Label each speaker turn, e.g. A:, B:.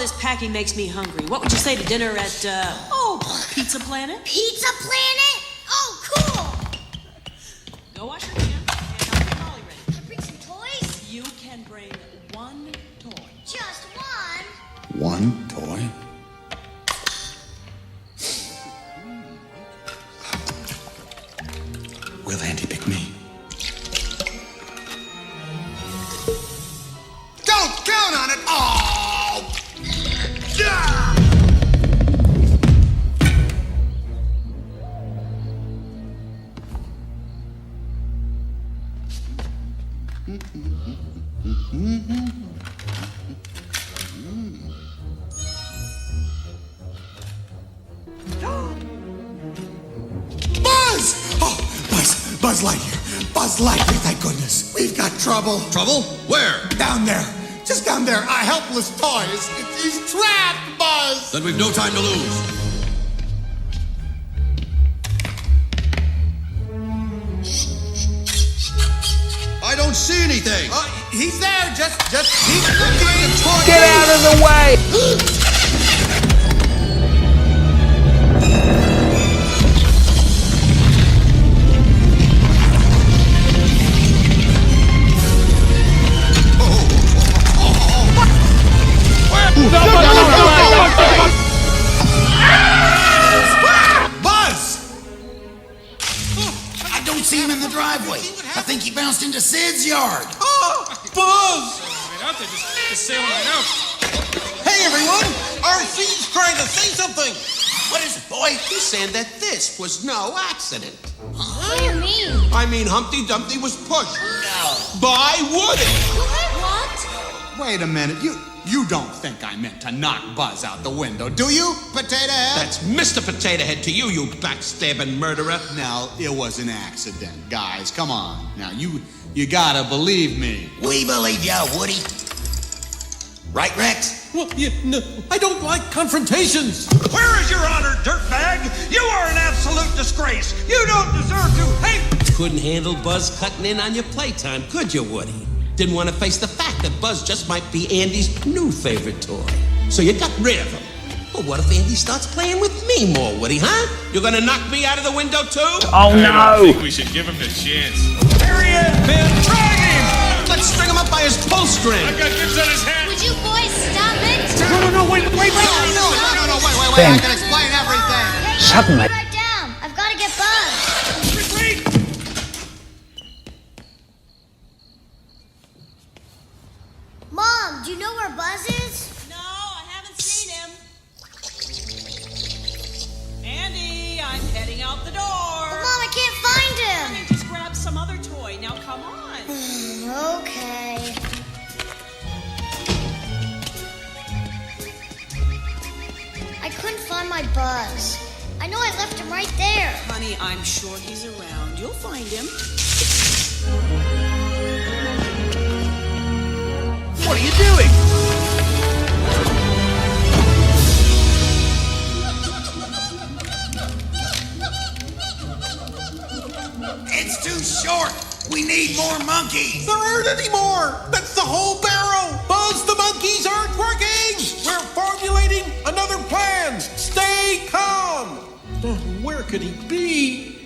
A: this packing makes me hungry. What would you say to dinner at, Pizza Planet?
B: Pizza Planet? Oh, cool!
A: Go wash your hands and I'll get Molly ready.
B: Can I bring some toys?
A: You can bring one toy.
B: Just one?
C: One toy? Will Andy pick me? Don't count on it! Oh! Yeah! Buzz! Oh, Buzz Lightyear. Buzz Lightyear, thank goodness. We've got trouble.
D: Trouble? Where?
C: Down there. Just down there. A helpless toy. He's trapped, Buzz.
D: Then we've no time to lose. I don't see anything.
C: He's there. Just keep looking.
E: Get out of the way!
C: Buzz! I don't see him in the driveway. I think he bounced into Sid's yard.
F: Oh, Buzz! Out there just sailing right out.
D: Hey, everyone! RC's trying to say something.
C: What is it, boy?
D: He's saying that this was no accident.
B: What do you mean?
D: I mean, Humpty Dumpty was pushed by Woody.
B: What?
C: Wait a minute. You don't think I meant to knock Buzz out the window, do you, Potato Head?
D: That's Mr. Potato Head to you, you backstabbing murderer.
C: Now, it was an accident, guys. Come on. Now, you gotta believe me.
G: We believe ya, Woody. Right, Rex?
F: Well, no, I don't like confrontations.
H: Where is your honor, dirtbag? You are an absolute disgrace. You don't deserve to hate.
D: Couldn't handle Buzz cutting in on your playtime, could you, Woody? Didn't want to face the fact that Buzz just might be Andy's new favorite toy. So you got rid of him. Well, what if Andy starts playing with me more, Woody, huh? You're gonna knock me out of the window, too?
E: Oh
F: I
E: no!
F: think we should give him the chance.
H: There he is, man. Drag him.
D: Let's string him up by his pull string.
F: I got dibs on his head.
B: Would you boys stop it?
F: No, wait.
C: No, wait, I
E: Thing.
C: can explain everything.
E: Suddenly.
B: Right down. I've got to get Buzz.
F: Wait.
B: Mom, do you know where Buzz is?
A: No, I haven't seen him. Andy, I'm heading out the door.
B: Mom, I can't find
A: Let me
B: him.
A: just grab some other toy. Now, come on.
B: Okay. I couldn't find my Buzz. I know I left him right there.
A: Honey, I'm sure he's around. You'll find him.
E: What are you doing?
G: It's too short. We need more monkeys.
D: There aren't any more. That's the whole barrel. Buzz, the monkeys aren't working.
F: We're formulating another plan. Stay calm. Where could he be?